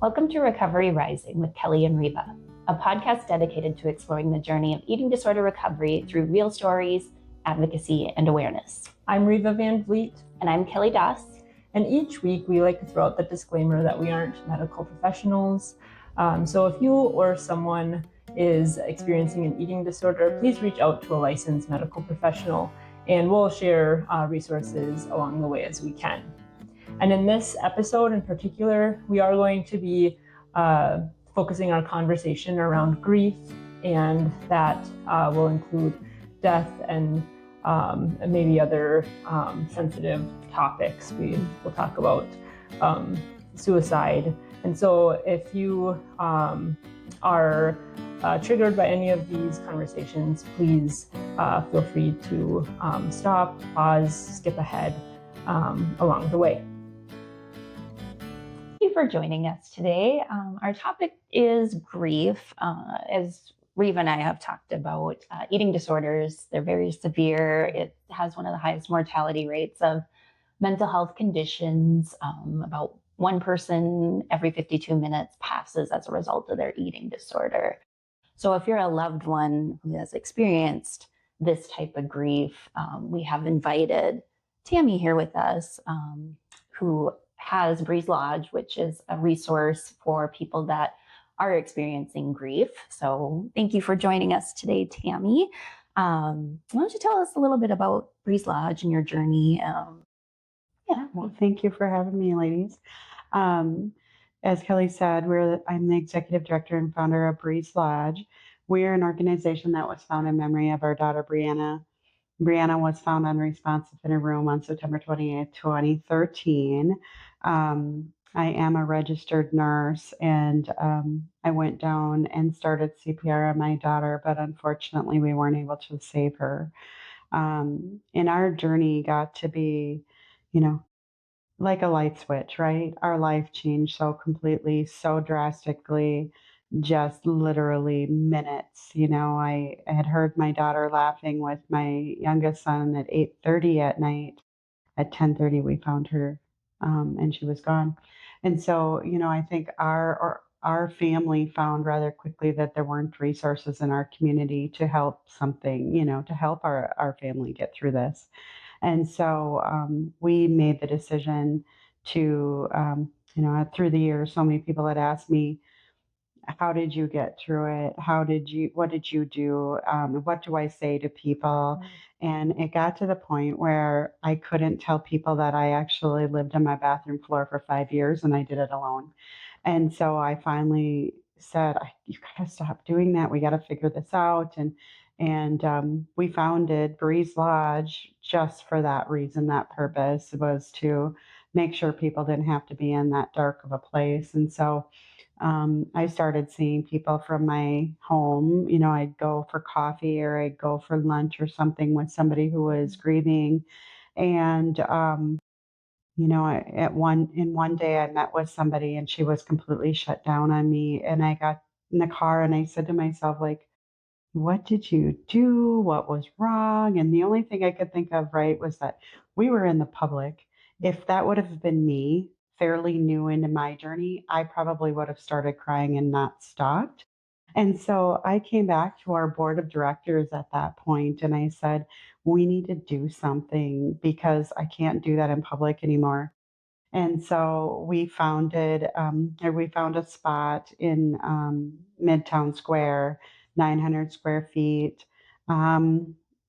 Welcome to Recovery Rising with Kelly and Reva, a podcast dedicated to exploring the journey of eating disorder recovery through real stories, advocacy, and awareness. I'm Reva Van Vliet. And I'm Kelly Doss. And each week we like to throw out the disclaimer that we aren't medical professionals. So if you or someone is experiencing an eating disorder, please reach out to a licensed medical professional, and we'll share resources along the way as we can. And in this episode in particular, we are going to be focusing our conversation around grief, and that will include death and maybe other sensitive topics. We will talk about suicide. And so if you are triggered by any of these conversations, please feel free to stop, pause, skip ahead along the way. Thank you for joining us today. Our topic is grief. As Reva and I have talked about, eating disorders, they're very severe. It has one of the highest mortality rates of mental health conditions. About one person every 52 minutes passes as a result of their eating disorder. So if you're a loved one who has experienced this type of grief, we have invited Tami here with us, who has Breeze Lodge, which is a resource for people that are experiencing grief. So thank you for joining us today, Tami. Why don't you tell us a little bit about Breeze Lodge and your journey? Well, thank you for having me, ladies. As Kelly said, I'm the executive director and founder of Breeze Lodge. We're an organization that was founded in memory of our daughter, BriAnna. BriAnna was found unresponsive in a room on September 28th, 2013. I am a registered nurse, and I went down and started CPR on my daughter, but unfortunately we weren't able to save her. And our journey got to be, like a light switch, right? Our life changed so completely, so drastically, just literally minutes. I had heard my daughter laughing with my youngest son at 8:30 at night. At 10:30, we found her, and she was gone. And so, I think our family found rather quickly that there weren't resources in our community to help to help our family get through this. And so we made the decision to, through the years, so many people had asked me, how did you get through it? What did you do? What do I say to people? And it got to the point where I couldn't tell people that I actually lived on my bathroom floor for 5 years and I did it alone. And so I finally said, you gotta stop doing that. We gotta figure this out. And we founded Breeze Lodge just for that reason. That purpose was to make sure people didn't have to be in that dark of a place. And so I started seeing people from my home. I'd go for coffee or I'd go for lunch or something with somebody who was grieving. And, one day I met with somebody and she was completely shut down on me. And I got in the car and I said to myself, like, what did you do? What was wrong? And the only thing I could think of, right, was that we were in the public. If that would have been me, fairly new into my journey, I probably would have started crying and not stopped. And so I came back to our board of directors at that point and I said, we need to do something because I can't do that in public anymore. And so we found a spot in Midtown Square, 900 square feet.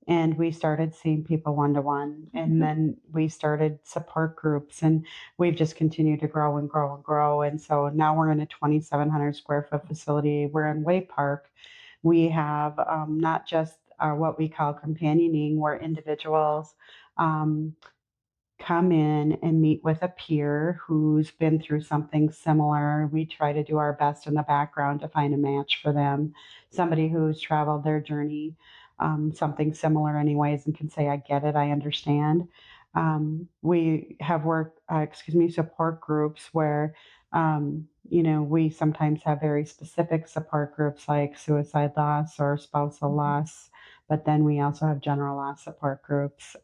And we started seeing people one-to-one. And then we started support groups, and we've just continued to grow and grow and grow. And so now we're in a 2,700 square foot facility. We're in Way Park. We have not just what we call companioning, where individuals come in and meet with a peer who's been through something similar. We try to do our best in the background to find a match for them, somebody who's traveled their journey, something similar anyways, and can say, I get it, I understand. We have support groups where, we sometimes have very specific support groups like suicide loss or spousal loss, but then we also have general loss support groups.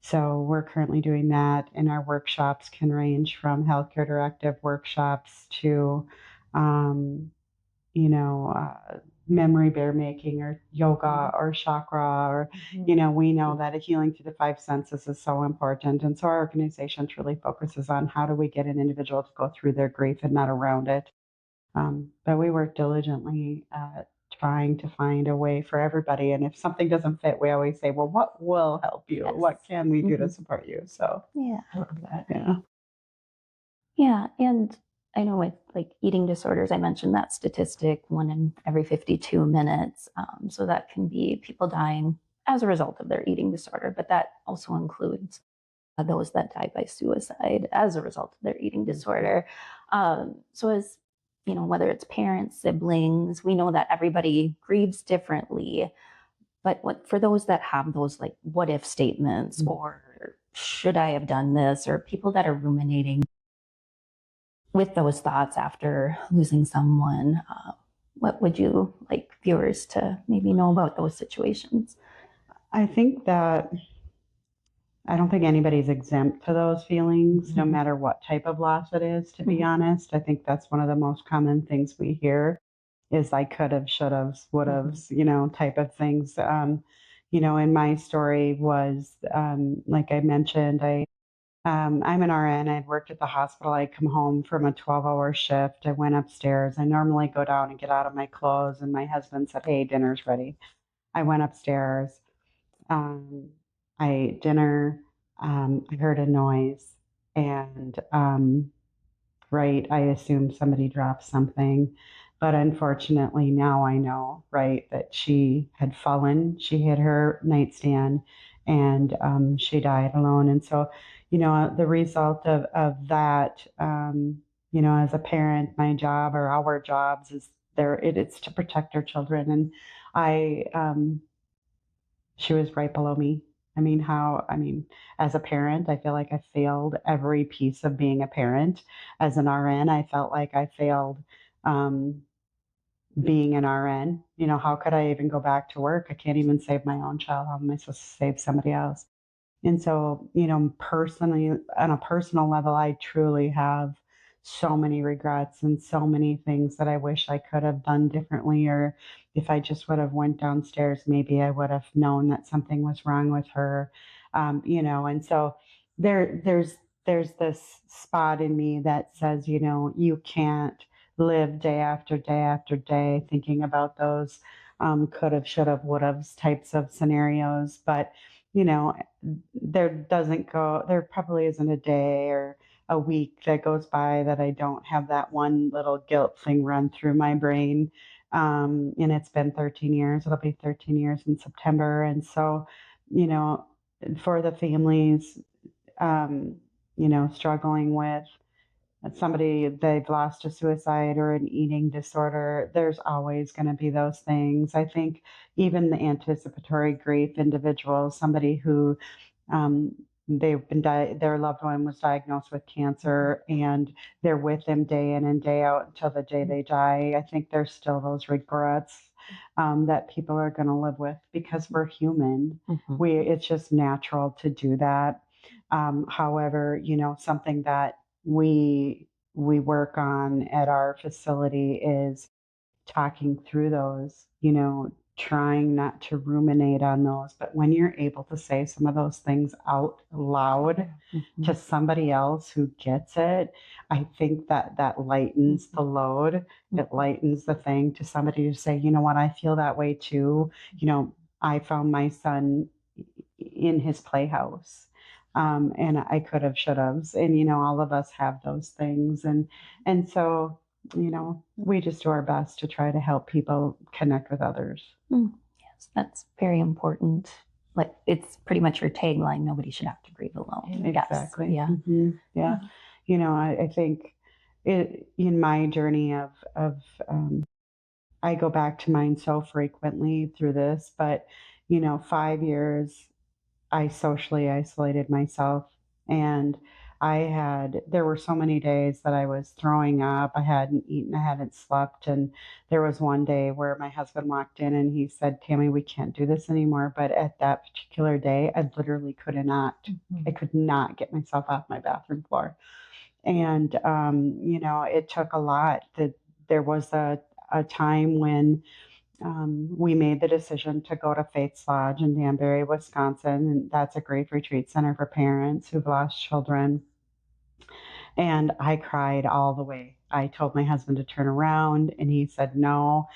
So we're currently doing that, and our workshops can range from healthcare directive workshops to, um, you know, memory bear making or yoga or chakra or, we know that a healing through the five senses is so important. And so our organization truly focuses on how do we get an individual to go through their grief and not around it. But we work diligently at trying to find a way for everybody. And if something doesn't fit, we always say, well, what will help you? Yes. What can we do to support you? So, Yeah. I love that. yeah. Yeah. And I know with like eating disorders, I mentioned that statistic 1 in every 52 minutes. So that can be people dying as a result of their eating disorder, but that also includes those that die by suicide as a result of their eating disorder. So as whether it's parents, siblings, we know that everybody grieves differently. But for those that have those like what if statements or should I have done this, or people that are ruminating with those thoughts after losing someone, what would you like viewers to maybe know about those situations? I think that I don't think anybody's exempt to those feelings, no matter what type of loss it is, to be honest. I think that's one of the most common things we hear is I could have, should have, would have, type of things. And my story was, like I mentioned, I'm an RN. I'd worked at the hospital. I'd come home from a 12-hour shift. I went upstairs. I normally go down and get out of my clothes, and my husband said, "Hey, dinner's ready." I went upstairs. Um, I ate dinner. I heard a noise, and right, I assumed somebody dropped something. But unfortunately, now I know, right, that she had fallen. She hit her nightstand, and she died alone. And so, the result of that, as a parent, my job or our jobs is it's to protect our children. And I, she was right below me. As a parent, I feel like I failed every piece of being a parent. As an RN, I felt like I failed um, being an RN. How could I even go back to work? I can't even save my own child. How am I supposed to save somebody else? And so, personally, on a personal level, I truly have so many regrets and so many things that I wish I could have done differently. Or if I just would have went downstairs, maybe I would have known that something was wrong with her. And so there's this spot in me that says, you can't live day after day after day thinking about those could have, should have, would have types of scenarios. But you know, there probably isn't a day or a week that goes by that I don't have that one little guilt thing run through my brain. And it's been 13 years. It'll be 13 years in September. And so, you know, for the families, um, struggling with somebody they've lost to suicide or an eating disorder, there's always going to be those things. I think even the anticipatory grief individuals, somebody who um, their loved one was diagnosed with cancer and they're with them day in and day out until the day they die. I think there's still those regrets that people are going to live with because we're human. It's just natural to do that. However, something that we work on at our facility is talking through those, trying not to ruminate on those. But when you're able to say some of those things out loud to somebody else who gets it, I think that lightens the load. It lightens the thing to somebody to say, you know what, I feel that way too. I found my son in his playhouse. And I could have, should have, and all of us have those things, and so we just do our best to try to help people connect with others. Yes, that's very important. Like it's pretty much your tagline: nobody should have to grieve alone. Exactly. Yes. Yeah. I think in my journey of I go back to mine so frequently through this, but 5 years I socially isolated myself, and there were so many days that I was throwing up. I hadn't eaten, I hadn't slept. And there was one day where my husband walked in and he said, Tammy, we can't do this anymore. But at that particular day, I literally I could not get myself off my bathroom floor. And, it took a lot. There was a time when we made the decision to go to Faith's Lodge in Danbury, Wisconsin. And that's a grief retreat center for parents who've lost children. And I cried all the way. I told my husband to turn around and he said no.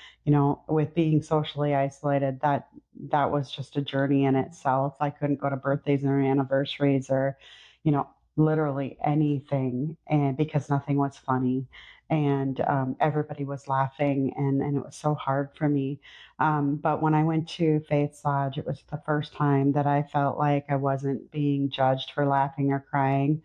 With being socially isolated, that was just a journey in itself. I couldn't go to birthdays or anniversaries or, you know, literally anything, and because nothing was funny. And everybody was laughing, and it was so hard for me. But when I went to Faith's Lodge, it was the first time that I felt like I wasn't being judged for laughing or crying.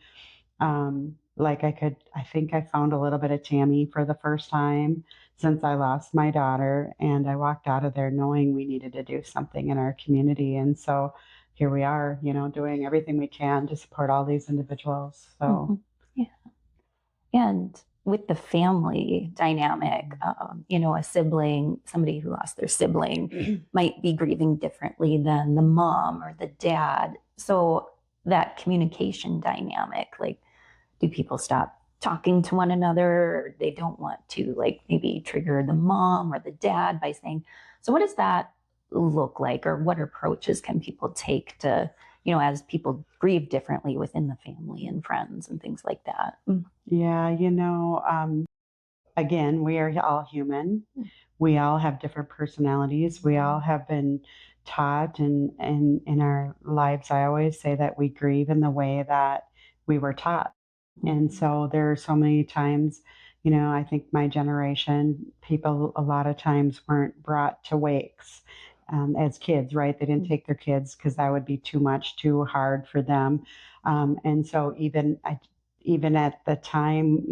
Like I think I found a little bit of Tammy for the first time since I lost my daughter. And I walked out of there knowing we needed to do something in our community. And so here we are, doing everything we can to support all these individuals. So, yeah. And with the family dynamic, a sibling, somebody who lost their sibling might be grieving differently than the mom or the dad. So that communication dynamic, like, do people stop talking to one another, or they don't want to, like, maybe trigger the mom or the dad by saying, so what does that look like, or what approaches can people take to, as people grieve differently within the family and friends and things like that? Yeah, again, we are all human. We all have different personalities. We all have been taught, and in our lives, I always say that we grieve in the way that we were taught. And so there are so many times, I think my generation, people a lot of times weren't brought to wakes as kids, right? They didn't take their kids because that would be too much, too hard for them. And so even at the time,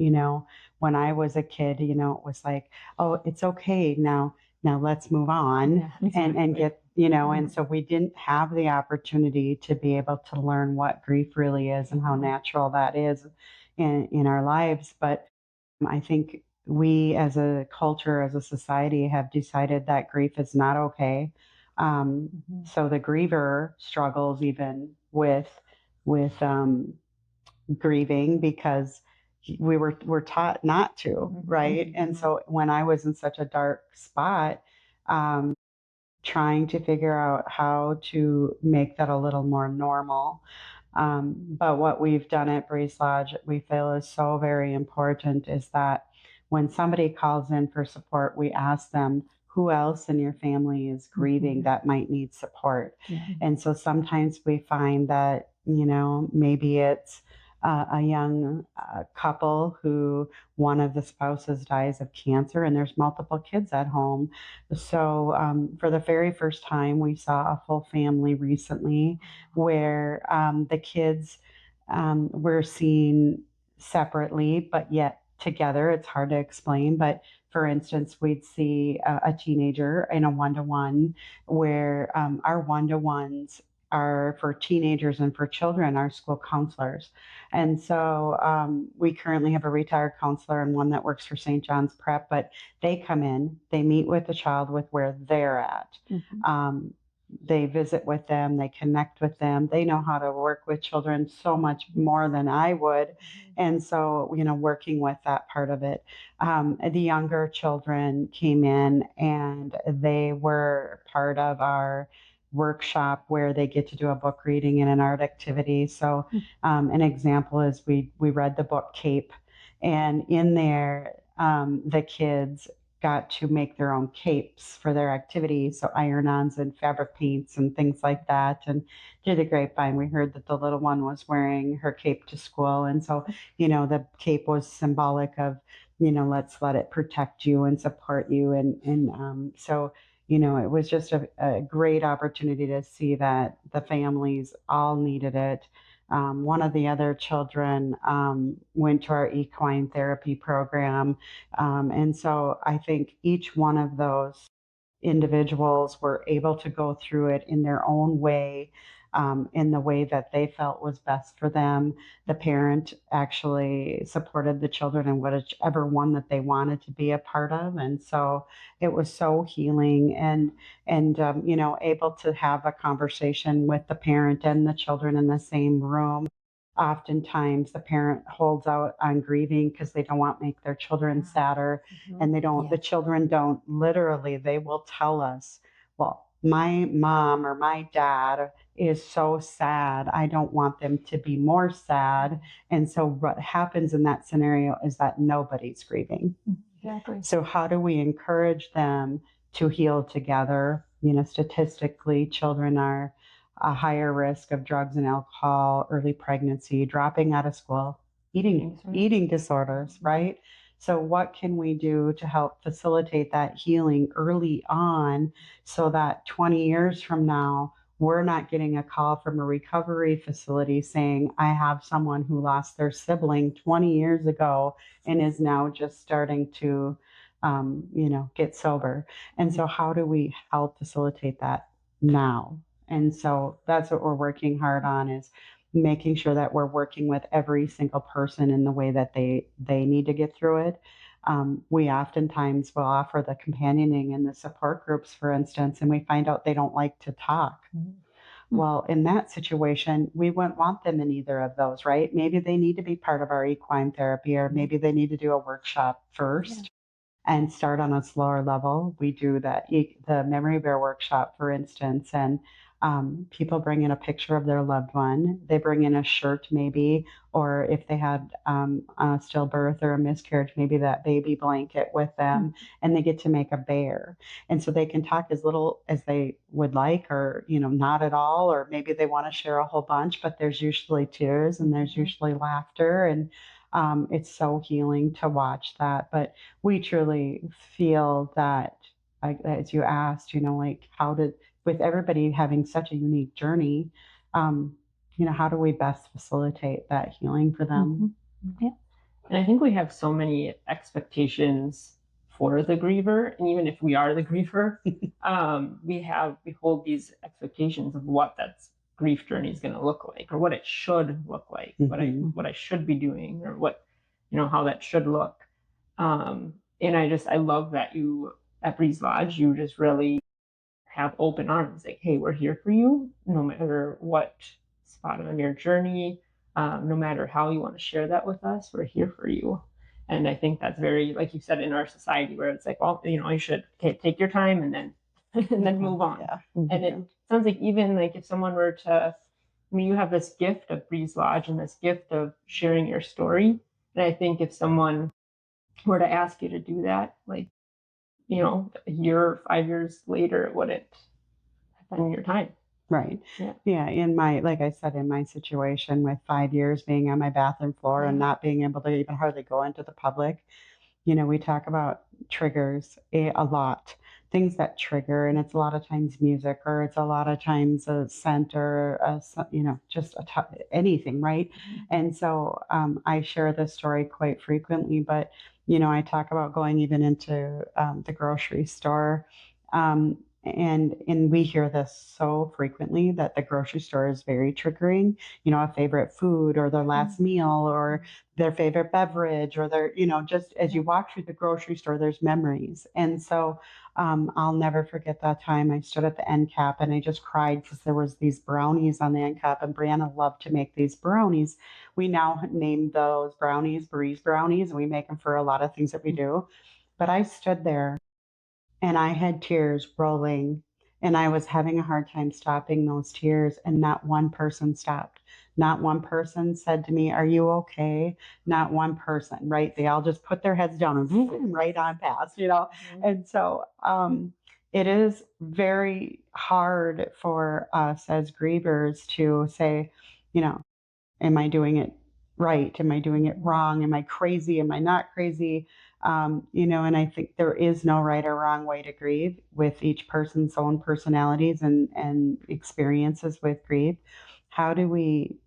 when I was a kid, it was like, oh, it's okay now let's move on. Yeah, exactly. and get, and so we didn't have the opportunity to be able to learn what grief really is and how natural that is in our lives. But I think we as a culture, as a society, have decided that grief is not okay. So the griever struggles even with grieving because we're taught not to, right? And so when I was in such a dark spot, trying to figure out how to make that a little more normal. But what we've done at Breeze Lodge, we feel is so very important, is that when somebody calls in for support, we ask them, who else in your family is grieving that might need support? Yeah. And so sometimes we find that, maybe it's a young couple who one of the spouses dies of cancer and there's multiple kids at home. So for the very first time, we saw a full family recently where the kids were seen separately, but yet together. It's hard to explain, but for instance, we'd see a teenager in a one-to-one where our one-to-ones are for teenagers and for children, our school counselors. And so we currently have a retired counselor and one that works for St. John's Prep, but they come in, they meet with the child with where they're at. They visit with them, they connect with them. They know how to work with children so much more than I would. And so, working with that part of it. The younger children came in and they were part of our workshop where they get to do a book reading and an art activity. So an example is we read the book Cape, and in there the kids got to make their own capes for their activities, so iron-ons and fabric paints and things like that. And through the grapevine, we heard that the little one was wearing her cape to school, and so the cape was symbolic of let's let it protect you and support you, and so it was just a great opportunity to see that the families all needed it. One of the other children went to our equine therapy program. And so I think each one of those individuals were able to go through it in their own way. in the way that they felt was best for them. The parent actually supported the children in whichever one that they wanted to be a part of. And so it was so healing and able to have a conversation with the parent and the children in the same room. Oftentimes the parent holds out on grieving because they don't want to make their children sadder. And the children don't literally, they will tell us, well, my mom or my dad is so sad. I don't want them to be more sad. And so what happens in that scenario is that nobody's grieving. Exactly. So how do we encourage them to heal together? Statistically, children are a higher risk of drugs and alcohol, early pregnancy, dropping out of school, eating disorders, right? So what can we do to help facilitate that healing early on so that 20 years from now, we're not getting a call from a recovery facility saying, I have someone who lost their sibling 20 years ago and is now just starting to, get sober. And so how do we help facilitate that now? And so that's what we're working hard on, is making sure that we're working with every single person in the way that they need to get through it. We oftentimes will offer the companioning and the support groups, for instance, and we find out they don't like to talk. Well, in that situation, we wouldn't want them in either of those, right? Maybe they need to be part of our equine therapy, or maybe they need to do a workshop first and start on a slower level. We do the memory bear workshop, for instance, and people bring in a picture of their loved one. They bring in a shirt, maybe, or if they had a stillbirth or a miscarriage, maybe that baby blanket with them, and they get to make a bear. And so they can talk as little as they would like, or not at all, or maybe they want to share a whole bunch, but there's usually tears and there's usually laughter, and it's so healing to watch that. But we truly feel that, as you asked, with everybody having such a unique journey, how do we best facilitate that healing for them? Yeah. And I think we have so many expectations for the griever. And even if we are the griever, we hold these expectations of what that grief journey is going to look like, or what it should look like, what I should be doing, or what, how that should look. And I love that you, at Breeze Lodge, you just really have open arms, like, hey, we're here for you, no matter what spot on your journey, no matter how you want to share that with us, we're here for you. And I think that's very, like you said, in our society, where it's like, well, you should take your time and then and then move on. And it sounds like, even like if someone were to, you have this gift of Breeze Lodge and this gift of sharing your story. And I think if someone were to ask you to do that, like, a year, 5 years later, it wouldn't have been your time. Right. Yeah. Like I said, in my situation, with 5 years being on my bathroom floor and not being able to even hardly go into the public, we talk about triggers a lot, things that trigger, and it's a lot of times music, or it's a lot of times a scent, or just anything, right? And so I share this story quite frequently, but I talk about going even into the grocery store. And we hear this so frequently, that the grocery store is very triggering, a favorite food, or their last meal, or their favorite beverage, or their, just as you walk through the grocery store, there's memories. And so I'll never forget that time I stood at the end cap and I just cried because there was these brownies on the end cap, and BriAnna loved to make these brownies. We now name those brownies Breeze brownies, and we make them for a lot of things that we do. But I stood there and I had tears rolling, and I was having a hard time stopping those tears, and not one person stopped. Not one person said to me, "Are you okay?" Not one person, right? They all just put their heads down and right on past, And so it is very hard for us as grievers to say, am I doing it right? Am I doing it wrong? Am I crazy? Am I not crazy? And I think there is no right or wrong way to grieve, with each person's own personalities and experiences with grief. How do we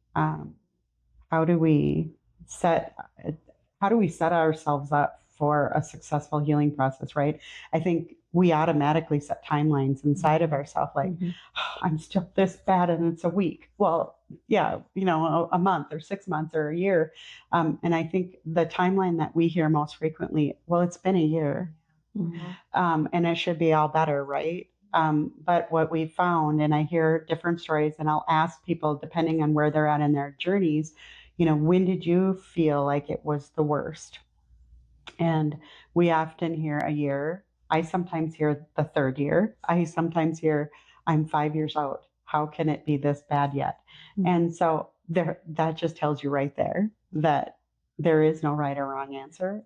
set how do we set ourselves up for a successful healing process, right? I think we automatically set timelines inside of ourselves, like, I'm still this bad and it's a week. Well, yeah, a month or 6 months or a year. And I think the timeline that we hear most frequently, well, it's been a year. And it should be all better, right? But what we found, and I hear different stories, and I'll ask people, depending on where they're at in their journeys, when did you feel like it was the worst? And we often hear a year. I sometimes hear the third year. I sometimes hear, I'm 5 years out. How can it be this bad yet? And so that just tells you right there that there is no right or wrong answer.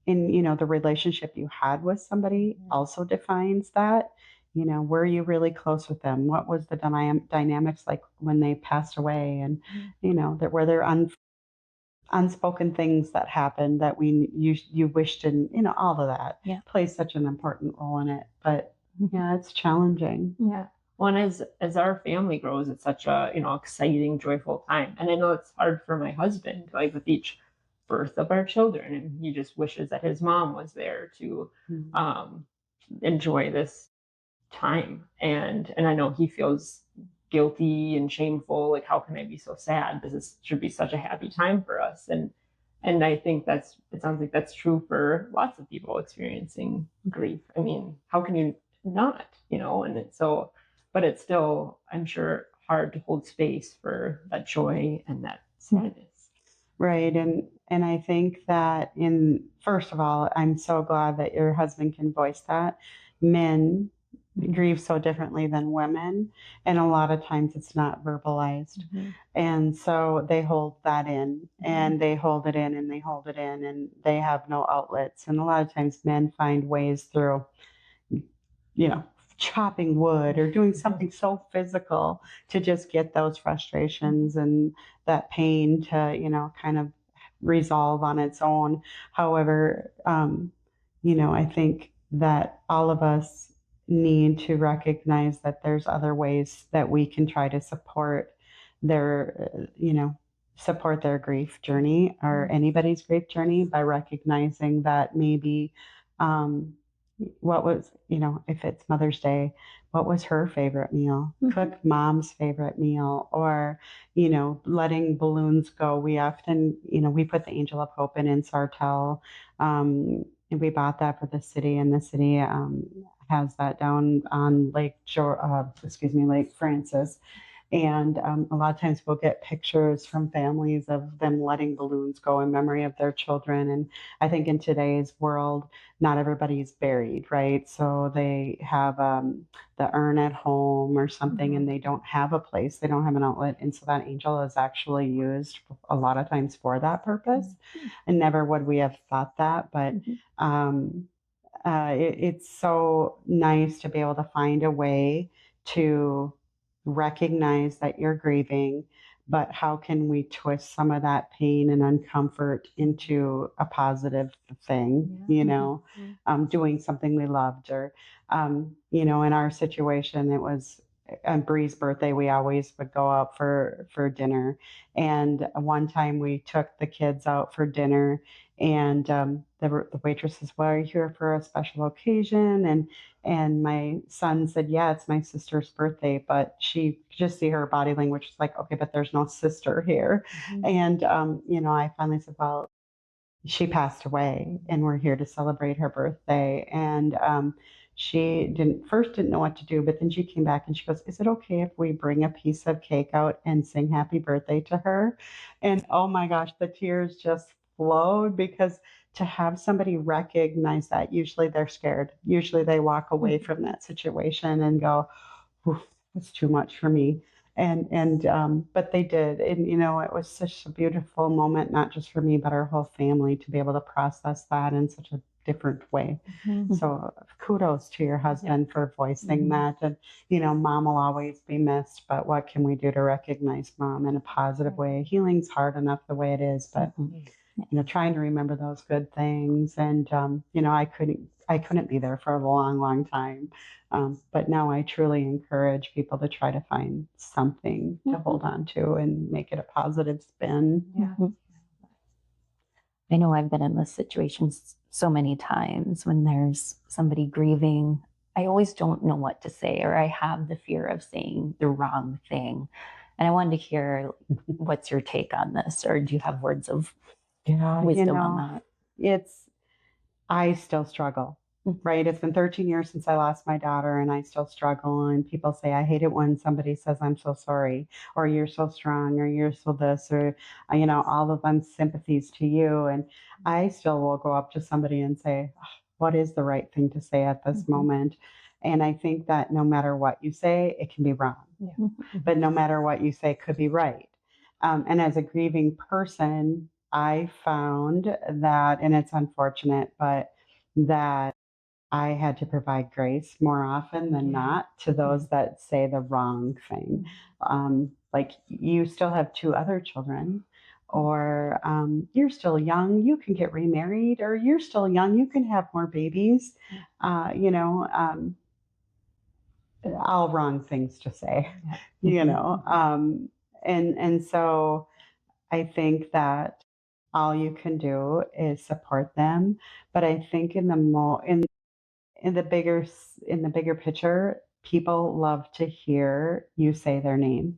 The relationship you had with somebody also defines that. Were you really close with them? What was the dynamics like when they passed away? And were there unspoken things that happened that you wished, and all of that plays such an important role in it. But yeah, it's challenging. Yeah. Well, and as our family grows, it's such a exciting, joyful time. And I know it's hard for my husband, like with each birth of our children, and he just wishes that his mom was there to enjoy this time. And I know he feels guilty and shameful, like, how can I be so sad? This should be such a happy time for us. And I think it sounds like that's true for lots of people experiencing grief. I mean, how can you not, but it's still, I'm sure, hard to hold space for that joy and that sadness. Right. And I think that first of all, I'm so glad that your husband can voice that. Men grieve so differently than women, and a lot of times it's not verbalized. And so they hold that in, and they hold it in, and they hold it in, and they have no outlets. And a lot of times men find ways through, chopping wood or doing something so physical to just get those frustrations and that pain to, kind of resolve on its own. However, I think that all of us need to recognize that there's other ways that we can try to support their, support their grief journey or anybody's grief journey by recognizing that maybe, what was, if it's Mother's Day, what was her favorite meal? Cook mom's favorite meal, or, letting balloons go. We often, we put the Angel of Hope in Sartell, and we bought that for the city, and the city has that down on Lake Francis. And a lot of times we'll get pictures from families of them letting balloons go in memory of their children. And I think in today's world, not everybody's buried, right? So they have the urn at home or something, and they don't have a place, they don't have an outlet. And so that angel is actually used a lot of times for that purpose. And never would we have thought that, but it's so nice to be able to find a way to recognize that you're grieving, but how can we twist some of that pain and uncomfort into a positive thing, doing something we loved, or, in our situation, it was on Bree's birthday, we always would go out for dinner. And one time we took the kids out for dinner, and the waitress says, well, are you here for a special occasion? And my son said, yeah, it's my sister's birthday. But she just see her body language was like, okay, but there's no sister here. And, I finally said, well, she passed away and we're here to celebrate her birthday. And she didn't know what to do, but then she came back and she goes, is it okay if we bring a piece of cake out and sing happy birthday to her? And oh my gosh, the tears just flowed, because to have somebody recognize that, usually they're scared. Usually they walk away from that situation and go, it's too much for me. But they did. And, it was such a beautiful moment, not just for me, but our whole family, to be able to process that in such a different way. So kudos to your husband for voicing that. And, mom will always be missed, but what can we do to recognize mom in a positive way? Healing's hard enough the way it is, but, trying to remember those good things. And, I couldn't be there for a long, long time. But now I truly encourage people to try to find something to hold on to and make it a positive spin. I know I've been in this situation so many times when there's somebody grieving, I always don't know what to say, or I have the fear of saying the wrong thing. And I wanted to hear what's your take on this, or do you have words of wisdom on that? I still struggle, right? It's been 13 years since I lost my daughter, and I still struggle. And people say, I hate it when somebody says, I'm so sorry, or you're so strong, or you're so this, or, all of them sympathies to you. And I still will go up to somebody and say, what is the right thing to say at this moment? And I think that no matter what you say, it can be wrong. Yeah. But no matter what you say, could be right. And as a grieving person, I found that, and it's unfortunate, but that I had to provide grace more often than not to those that say the wrong thing. Like, you still have 2 other children, or you're still young, you can get remarried, or you're still young, you can have more babies. All wrong things to say, and so I think that all you can do is support them. But I think in the bigger picture, people love to hear you say their name,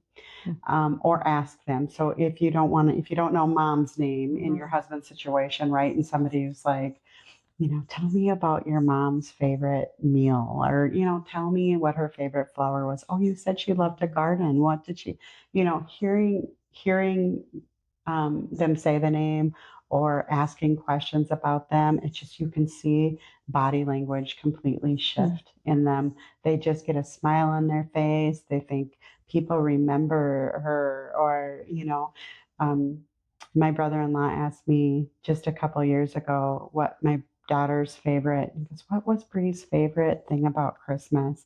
or ask them. So if you don't know mom's name in your husband's situation, right? And somebody who's like, tell me about your mom's favorite meal, or, tell me what her favorite flower was. Oh, you said she loved to garden. What did she, hearing them say the name, or asking questions about them. It's just, you can see body language completely shift in them. They just get a smile on their face. They think people remember her, or, my brother-in-law asked me just a couple years ago what my daughter's favorite, because what was Bree's favorite thing about Christmas?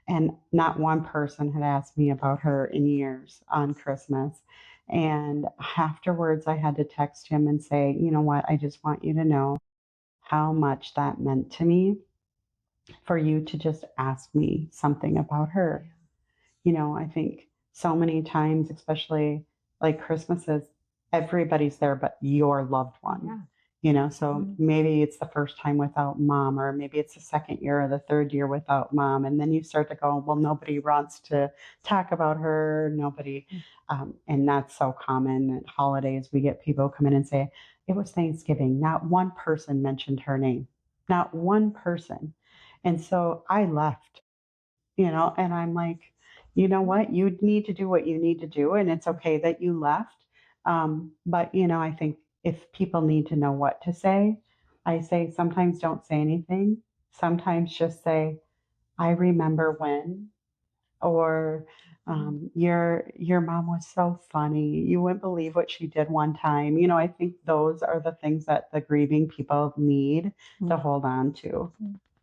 And not one person had asked me about her in years on Christmas. And afterwards, I had to text him and say, you know what, I just want you to know how much that meant to me for you to just ask me something about her. I think so many times, especially like Christmases, everybody's there but your loved one. Yeah. So maybe it's the first time without mom, or maybe it's the second year or the third year without mom. And then you start to go, well, nobody wants to talk about her. Nobody. And that's so common at holidays. We get people come in and say, it was Thanksgiving. Not one person mentioned her name. Not one person. And so I left, and I'm like, you know what? You need to do what you need to do. And it's okay that you left. But, I think if people need to know what to say, I say sometimes don't say anything. Sometimes just say, I remember when, or your mom was so funny. You wouldn't believe what she did one time. I think those are the things that the grieving people need to hold on to,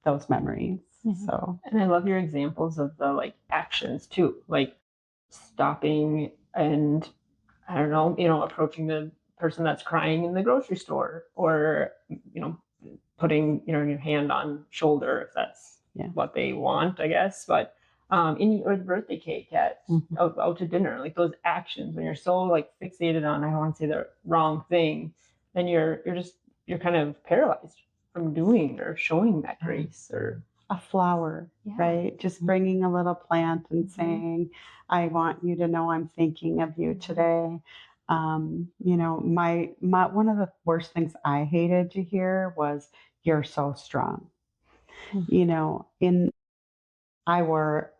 those memories. So, and I love your examples of the actions too, like stopping and, I don't know, approaching the person that's crying in the grocery store, or putting your hand on shoulder if that's what they want, I guess. But or the birthday cake at out to dinner, like those actions, when you're so fixated on, I don't want to say the wrong thing, then you're kind of paralyzed from doing or showing that grace. Or a flower, right? Just bringing a little plant and saying, I want you to know I'm thinking of you today. My one of the worst things I hated to hear was, you're so strong. I wear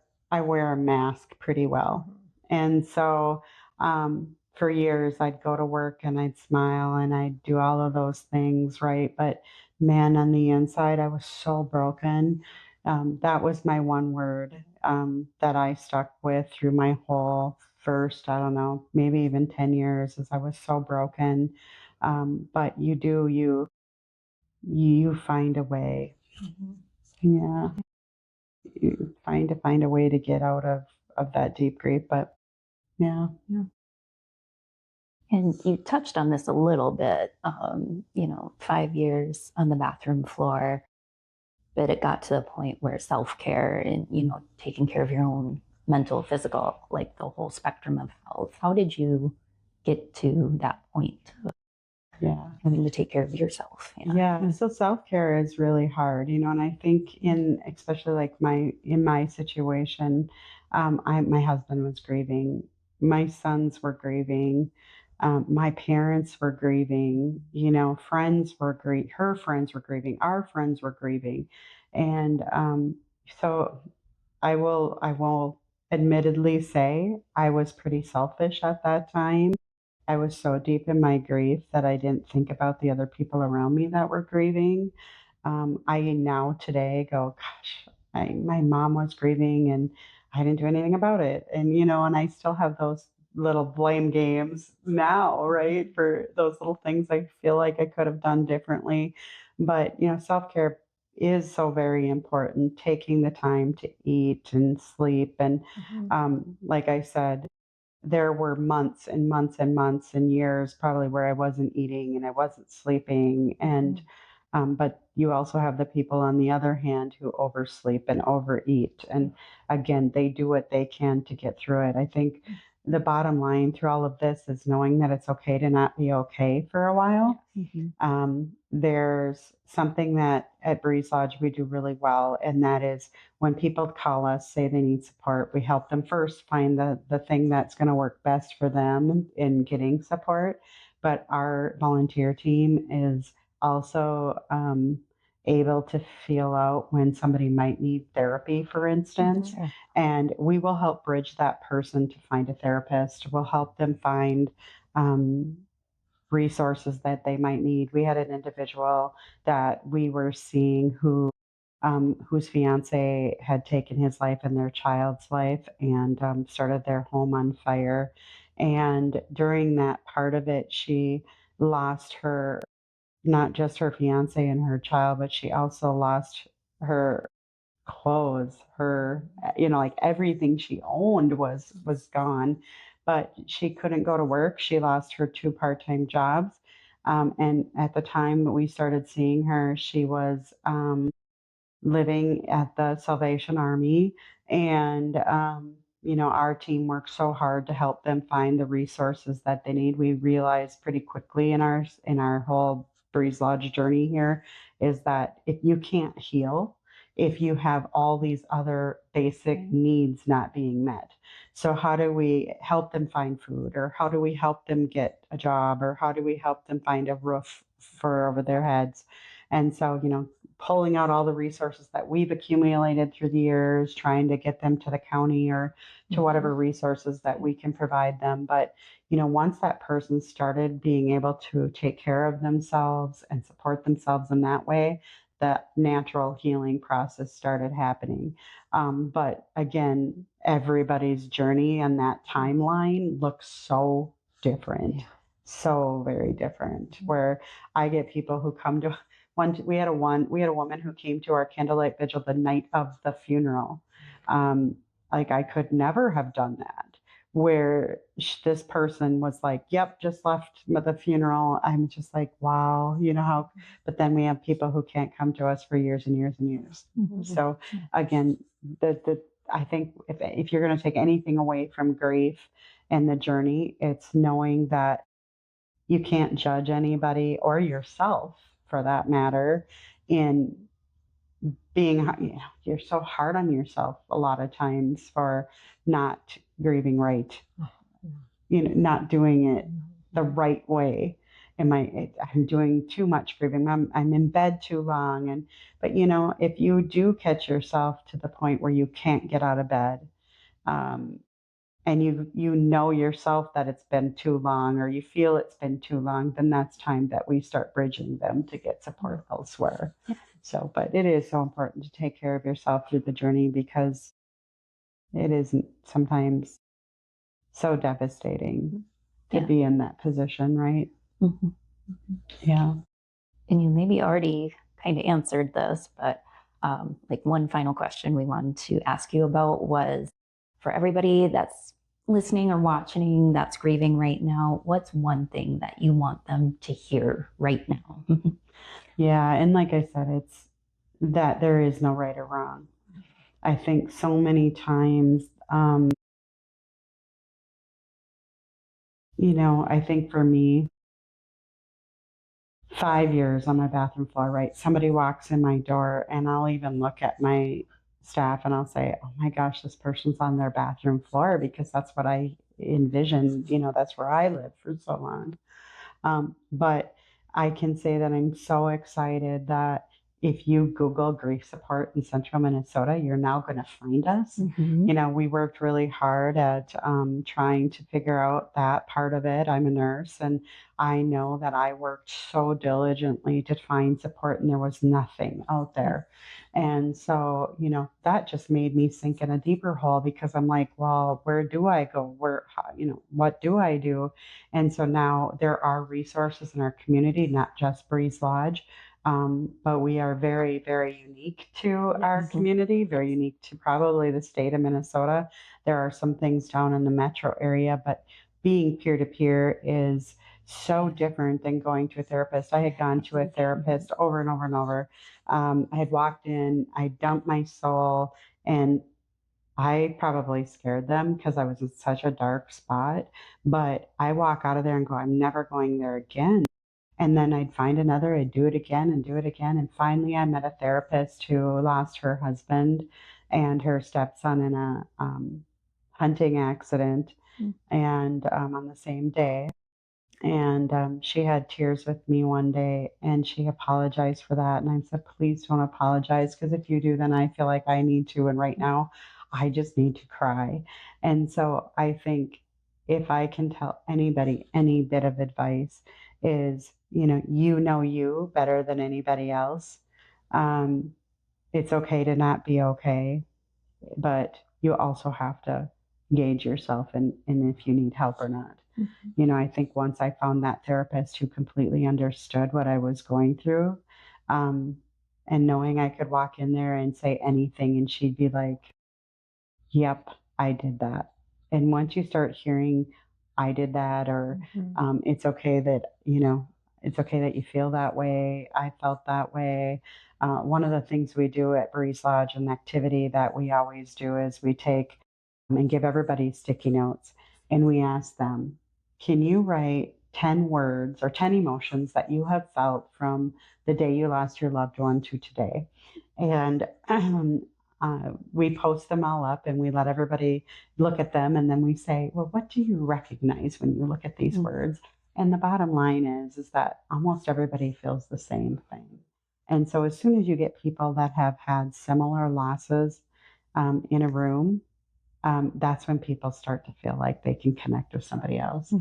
a mask pretty well. And so for years I'd go to work and I'd smile and I'd do all of those things, right? But man, on the inside, I was so broken. That was my one word that I stuck with through my whole first, I don't know, maybe even 10 years, as I was so broken. But you find a way. Yeah. You find a way to get out of that deep grief. But yeah. And you touched on this a little bit, 5 years on the bathroom floor, but it got to the point where self-care and, taking care of your own mental, physical, like the whole spectrum of health. How did you get to that point? Yeah. having to take care of yourself. Yeah. So self-care is really hard, and I think especially like in my situation, my husband was grieving, my sons were grieving, my parents were grieving, friends were her friends were grieving, our friends were grieving. And so I will admittedly say I was pretty selfish at that time. I was so deep in my grief that I didn't think about the other people around me that were grieving. I now today go, gosh, my mom was grieving and I didn't do anything about it. And I still have those little blame games now, right? For those little things I feel like I could have done differently. But, self care is so very important. Taking the time to eat and sleep. And like I said, there were months and months and months and years probably where I wasn't eating and I wasn't sleeping. And but you also have the people on the other hand who oversleep and overeat. And again, they do what they can to get through it. I think the bottom line through all of this is knowing that it's okay to not be okay for a while. There's something that at Breeze Lodge we do really well, and that is when people call us, say they need support, we help them first find the thing that's going to work best for them in getting support. But our volunteer team is also able to feel out when somebody might need therapy, for instance. And we will help bridge that person to find a therapist. We'll help them find resources that they might need. We had an individual that we were seeing whose fiance had taken his life and their child's life and started their home on fire. And during that part of it, she lost not just her fiance and her child, but she also lost her clothes, like everything she owned was gone. But she couldn't go to work. She lost her 2 part-time jobs. And at the time we started seeing her, she was living at the Salvation Army. And, our team worked so hard to help them find the resources that they need. We realized pretty quickly in our whole Breeze Lodge journey here is that if you can't heal, if you have all these other basic needs not being met. So how do we help them find food, or how do we help them get a job, or how do we help them find a roof for over their heads? And so, pulling out all the resources that we've accumulated through the years, trying to get them to the county or to whatever resources that we can provide them. But, once that person started being able to take care of themselves and support themselves in that way, the natural healing process started happening. But again, everybody's journey and that timeline looks so different, so very different. Where I get people who come to we had a woman who came to our candlelight vigil the night of the funeral. Like I could never have done that. Where this person was like, "Yep, just left the funeral." I'm just like, "Wow, how." But then we have people who can't come to us for years and years and years. So again, I think if you're going to take anything away from grief and the journey, it's knowing that you can't judge anybody or yourself for that matter in being, you're so hard on yourself a lot of times for not grieving right, not doing it the right way. I'm doing too much grieving. I'm in bed too long. But if you do catch yourself to the point where you can't get out of bed, and you know yourself that it's been too long, or you feel it's been too long, then that's time that we start bridging them to get support elsewhere. So, but it is so important to take care of yourself through the journey, because it is sometimes so devastating to be in that position, right? Yeah. And you maybe already kind of answered this, but like one final question we wanted to ask you about was, for everybody that's listening or watching that's grieving right now, what's one thing that you want them to hear right now? Yeah. And like I said, it's that there is no right or wrong. I think so many times, I think for me, 5 years on my bathroom floor, right? Somebody walks in my door and I'll even look at my staff and I'll say, oh my gosh, this person's on their bathroom floor because that's what I envisioned. That's where I lived for so long. But I can say that I'm so excited that if you Google grief support in central Minnesota, you're now going to find us. We worked really hard at trying to figure out that part of it. I'm a nurse, and I know that I worked so diligently to find support, and there was nothing out there. And so, that just made me sink in a deeper hole because I'm like, well, where do I go? What do I do? And so now there are resources in our community, not just Breeze Lodge, but we are very, very unique to our community, very unique to probably the state of Minnesota. There are some things down in the metro area, but being peer to peer is so different than going to a therapist. I had gone to a therapist over and over and over. I had walked in, I dumped my soul, and I probably scared them because I was in such a dark spot. But I walk out of there and go, I'm never going there again. And then I'd find another, I'd do it again and do it again. And finally, I met a therapist who lost her husband and her stepson in a hunting accident, and on the same day. And she had tears with me one day and she apologized for that. And I said, please don't apologize, because if you do, then I feel like I need to. And right now, I just need to cry. And so I think if I can tell anybody any bit of advice is, you better than anybody else. Um, it's okay to not be okay, but you also have to gauge yourself and if you need help or not. I think once I found that therapist who completely understood what I was going through, and knowing I could walk in there and say anything and she'd be like, yep, I did that. And once you start hearing, I did that, or it's okay that, it's okay that you feel that way. I felt that way. One of the things we do at Breeze Lodge, an activity that we always do, is we take and give everybody sticky notes and we ask them, can you write 10 words or 10 emotions that you have felt from the day you lost your loved one to today? And we post them all up and we let everybody look at them. And then we say, well, what do you recognize when you look at these words? And the bottom line is that almost everybody feels the same thing. And so as soon as you get people that have had similar losses in a room, that's when people start to feel like they can connect with somebody else.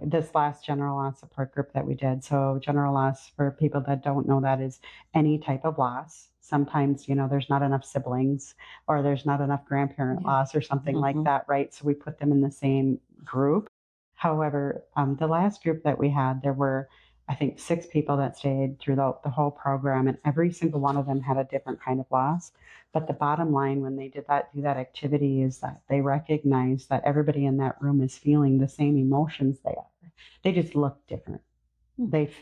This last general loss support group that we did. So general loss, for people that don't know, that is any type of loss. Sometimes, there's not enough siblings or there's not enough grandparent loss or something like that, right? So we put them in the same group. However, the last group that we had, there were, I think, 6 people that stayed throughout the whole program, and every single one of them had a different kind of loss. But the bottom line when they do that activity is that they recognize that everybody in that room is feeling the same emotions they are. They just look different. They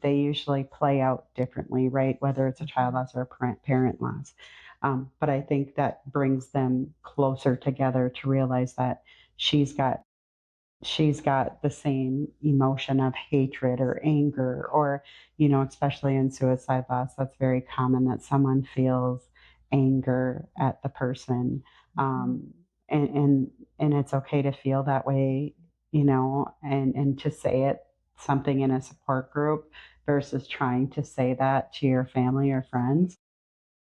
usually play out differently, right? Whether it's a child loss or a parent loss. But I think that brings them closer together to realize that she's got the same emotion of hatred or anger, or, especially in suicide loss, that's very common that someone feels anger at the person. And it's okay to feel that way, and to say it something in a support group versus trying to say that to your family or friends.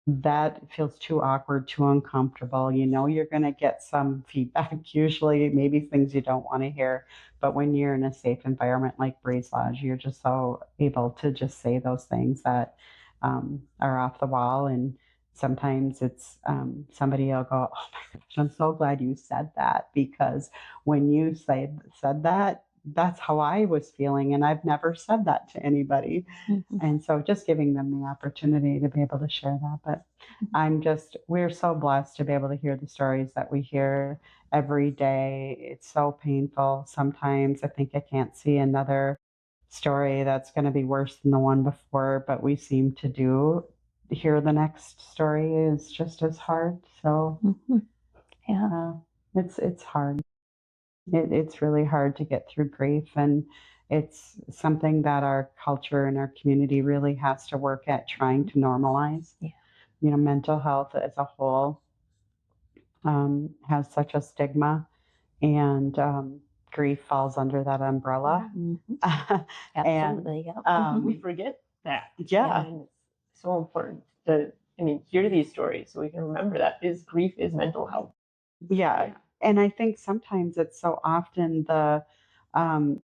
That feels too awkward, too uncomfortable. You're going to get some feedback, usually, maybe things you don't want to hear. But when you're in a safe environment like Breeze Lodge, you're just so able to just say those things that are off the wall. And sometimes it's somebody will go, oh my gosh, I'm so glad you said that, because when you said that, that's how I was feeling. And I've never said that to anybody. And so just giving them the opportunity to be able to share that. But we're so blessed to be able to hear the stories that we hear every day. It's so painful. Sometimes I think I can't see another story that's going to be worse than the one before, but we seem to hear the next story is just as hard. So it's hard. It's really hard to get through grief. And it's something that our culture and our community really has to work at trying to normalize. Yeah. You know, mental health as a whole has such a stigma, and grief falls under that umbrella. Mm-hmm. And Absolutely. Yeah. We forget that. yeah, And it's so important to, hear these stories so we can remember that grief is mental health. yeah. And I think sometimes it's so often um,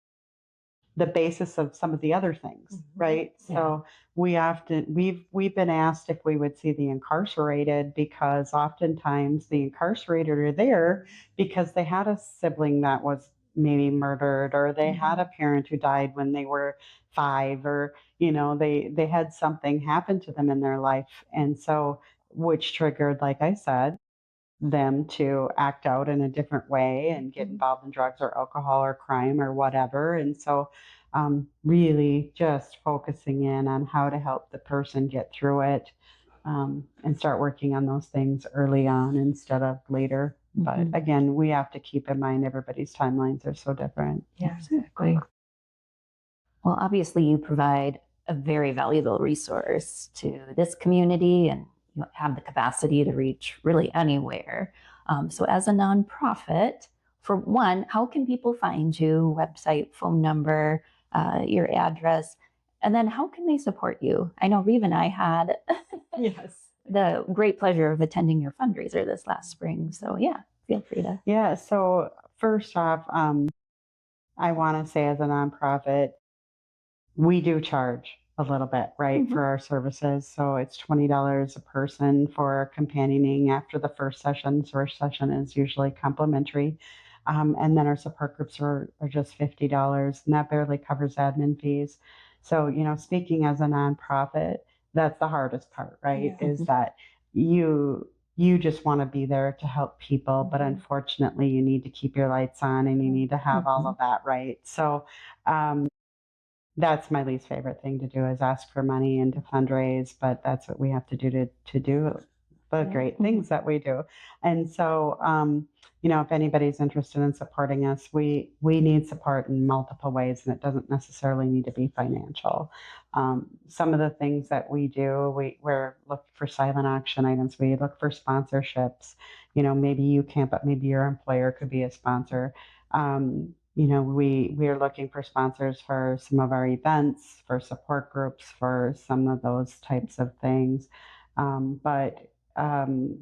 the basis of some of the other things, right? Yeah. So we've been asked if we would see the incarcerated, because oftentimes the incarcerated are there because they had a sibling that was maybe murdered, or they had a parent who died when they were 5, or they had something happen to them in their life, and so which triggered, like I said, them to act out in a different way and get involved in drugs or alcohol or crime or whatever. And so, really just focusing in on how to help the person get through it, and start working on those things early on instead of later. But again, we have to keep in mind everybody's timelines are so different. Yeah, exactly. Well, obviously, you provide a very valuable resource to this community, and you have the capacity to reach really anywhere. So, as a nonprofit, for one, how can people find you? Website, phone number, your address, and then how can they support you? I know Reeve and I had Yes. the great pleasure of attending your fundraiser this last spring. So, yeah, feel free to. Yeah. So first off, I want to say, as a nonprofit, we do charge a little bit, right, for our services. So it's $20 a person for companioning after the first session. So our session is usually complimentary. And then our support groups are just $50, and that barely covers admin fees. So, speaking as a nonprofit, that's the hardest part, right? Yeah. Is that you just want to be there to help people, but unfortunately you need to keep your lights on and you need to have all of that, right? So, that's my least favorite thing to do, is ask for money and to fundraise, but that's what we have to do to do the great things that we do. And so, if anybody's interested in supporting us, we need support in multiple ways, and it doesn't necessarily need to be financial. Some of the things that we do, we're looking for silent auction items. We look for sponsorships. Maybe you can't, but maybe your employer could be a sponsor. We are looking for sponsors for some of our events, for support groups, for some of those types of things. But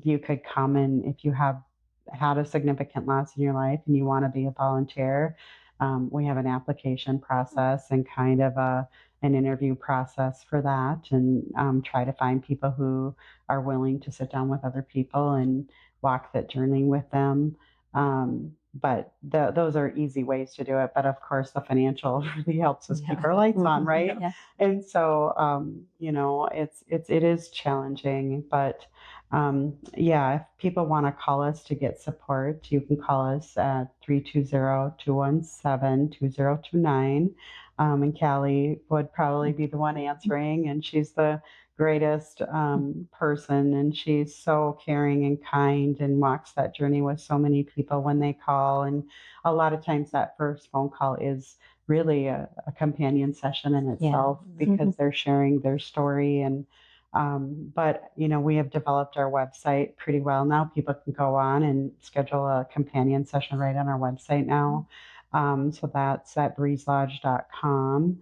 you could come, and if you have had a significant loss in your life and you want to be a volunteer, we have an application process and kind of an interview process for that, and try to find people who are willing to sit down with other people and walk that journey with them. But those are easy ways to do it. But of course, the financial really helps us keep our lights on, right? Yeah. And so, it is challenging. But yeah, if people want to call us to get support, you can call us at 320-217-2029. And Callie would probably be the one answering, and she's the greatest person, and she's so caring and kind and walks that journey with so many people when they call. And a lot of times that first phone call is really a companion session in itself, because they're sharing their story. And but we have developed our website pretty well now. People can go on and schedule a companion session right on our website now. So that's at breezelodge.com.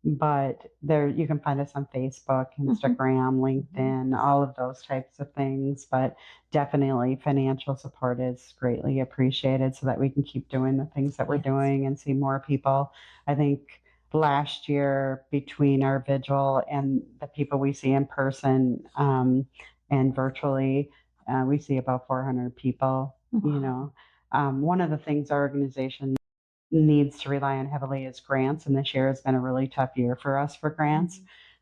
But there, you can find us on Facebook, Instagram, LinkedIn, all of those types of things. But definitely financial support is greatly appreciated, so that we can keep doing the things that we're doing and see more people. I think last year, between our vigil and the people we see in person, and virtually, we see about 400 people. One of the things our organization needs to rely on heavily is grants, and this year has been a really tough year for us for grants.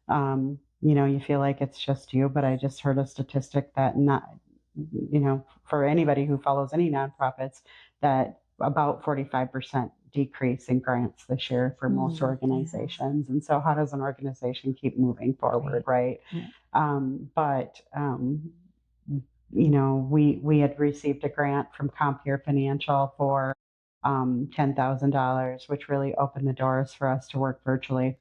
You feel like it's just you, but I just heard a statistic that for anybody who follows any nonprofits, that about 45% decrease in grants this year for most organizations. And so how does an organization keep moving forward, right? But we had received a grant from Compeer Financial for $10,000, which really opened the doors for us to work virtually.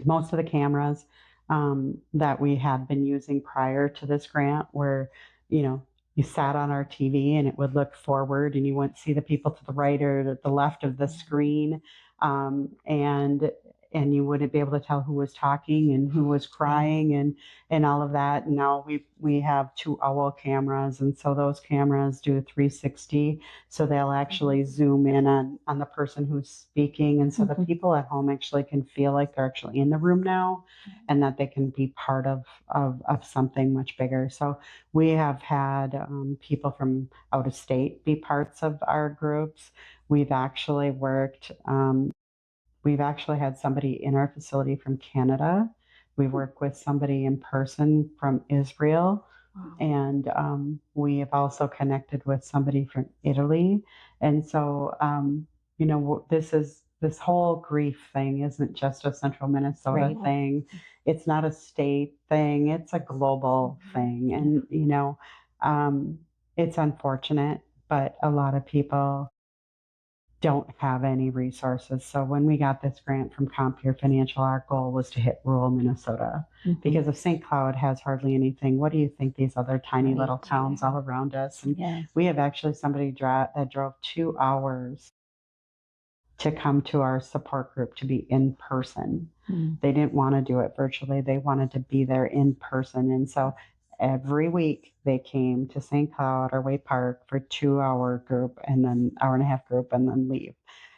Most of the cameras that we had been using prior to this grant were, you know, you sat on our TV and it would look forward and you wouldn't see the people to the right or to the left of the screen. Um, and and you wouldn't be able to tell who was talking and who was crying and all of that. And now we have 2 owl cameras, and so those cameras do 360, so they'll actually zoom in on the person who's speaking, and so the people at home actually can feel like they're actually in the room now, and that they can be part of something much bigger. So we have had people from out of state be parts of our groups. We've actually worked. We've actually had somebody in our facility from Canada. We work with somebody in person from Israel. Wow. And we have also connected with somebody from Italy. And so, you know, this whole grief thing isn't just a central Minnesota thing. It's not a state thing. It's a global thing. And, you know, it's unfortunate, but a lot of people don't have any resources. So when we got this grant from Compeer Financial, our goal was to hit rural Minnesota, because if St. Cloud has hardly anything, what do you think these other tiny little towns all around us? And we have actually somebody that drove 2 hours to come to our support group to be in person. They didn't want to do it virtually. They wanted to be there in person. And so every week they came to St. Cloud or Way Park for 2 hour group and then hour and a half group and then leave.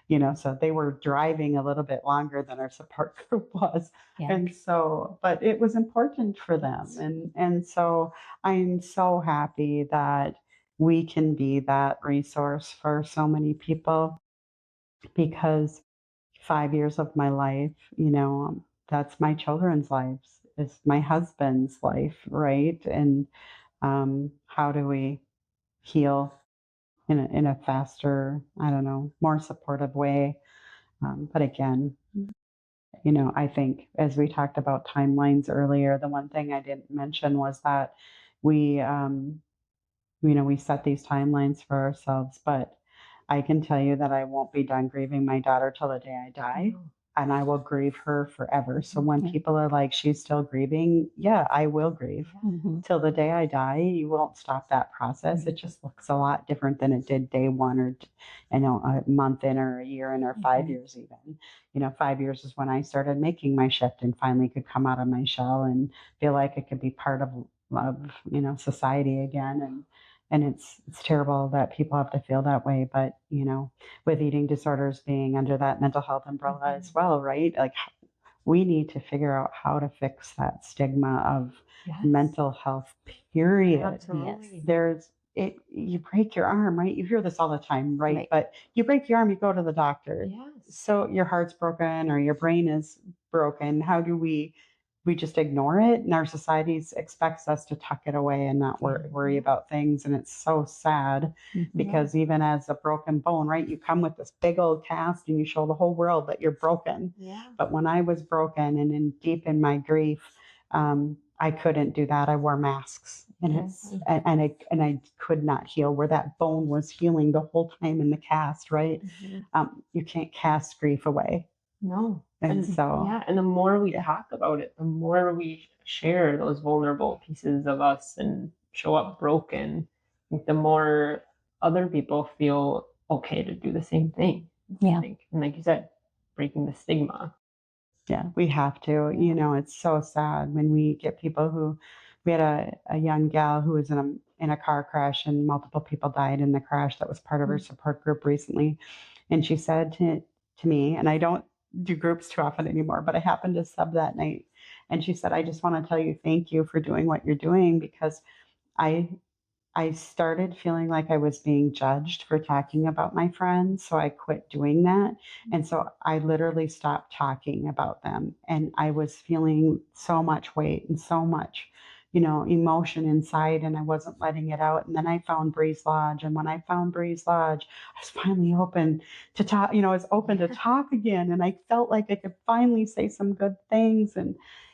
You know, so they were driving a little bit longer than our support group was. And so, but it was important for them. And so I'm so happy that we can be that resource for so many people, because 5 years of my life, you know, that's my children's lives, it's my husband's life, right? And how do we heal in a faster, I don't know, more supportive way? But again, you know, I think as we talked about timelines earlier, the one thing I didn't mention was that we, you know, we set these timelines for ourselves, but I can tell you that I won't be done grieving my daughter till the day I die. And I will grieve her forever. So when people are like, she's still grieving, yeah, I will grieve till the day I die. You won't stop that process. It just looks a lot different than it did day one, or, you know, a month in or a year in or 5 years even. You know, 5 years is when I started making my shift and finally could come out of my shell and feel like I could be part of you know, society again. And it's terrible that people have to feel that way, but you know, with eating disorders being under that mental health umbrella as well, right? Like, we need to figure out how to fix that stigma of mental health, period. Absolutely. There's it, you break your arm, right? You hear this all the time, right? But you break your arm, you go to the doctor. So your heart's broken or your brain is broken. How do we just ignore it? And our society expects us to tuck it away and not worry about things. And it's so sad, because even as a broken bone, right, you come with this big old cast and you show the whole world that you're broken. But when I was broken and deep in my grief, I couldn't do that. I wore masks, and I could not heal where that bone was healing the whole time in the cast, right? You can't cast grief away. No. And so, and the more we talk about it, the more we share those vulnerable pieces of us and show up broken, I think the more other people feel okay to do the same thing. I think. And like you said, breaking the stigma. Yeah, we have to. You know, it's so sad when we get people who, we had a young gal who was in a car crash and multiple people died in the crash that was part of her support group recently. And she said to me, and I don't do groups too often anymore, but I happened to sub that night. And she said, I just want to tell you, thank you for doing what you're doing, because I I started feeling like I was being judged for talking about my friends. So I quit doing that. And so I literally stopped talking about them. And I was feeling so much weight and so much, you know, emotion inside, and I wasn't letting it out. And then I found Breeze Lodge. And when I found Breeze Lodge, I was finally open to talk, you know, I was open to talk again. And I felt like I could finally say some good things. And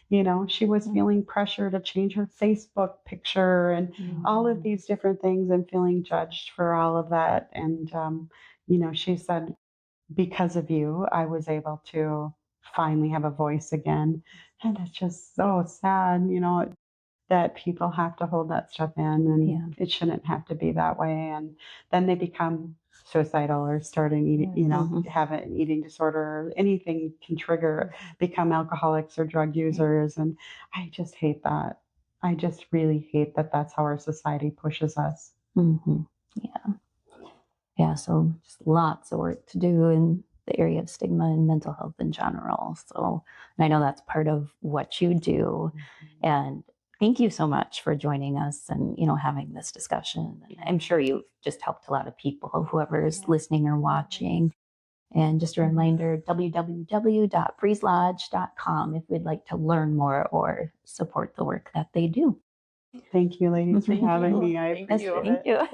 you know, she was feeling pressure to change her Facebook picture and all of these different things, and feeling judged for all of that. And, She said, because of you, I was able to finally have a voice again. And it's just so sad, that people have to hold that stuff in, and Yeah. it shouldn't have to be that way. And then they become suicidal or start an eating, Mhm. have an eating disorder, or anything can trigger, become alcoholics or drug users. And I just hate that. I just really hate that that's how our society pushes us. Mhm. Yeah. Yeah. So just lots of work to do in the area of stigma and mental health in general. So, and I know that's part of what you do. And thank you so much for joining us and, having this discussion. And I'm sure you've just helped a lot of people, whoever's listening or watching. And just a reminder, www.breezelodge.com if we'd like to learn more or support the work that they do. Thank you, ladies, for having me. I Thank appreciate you. it. Thank you.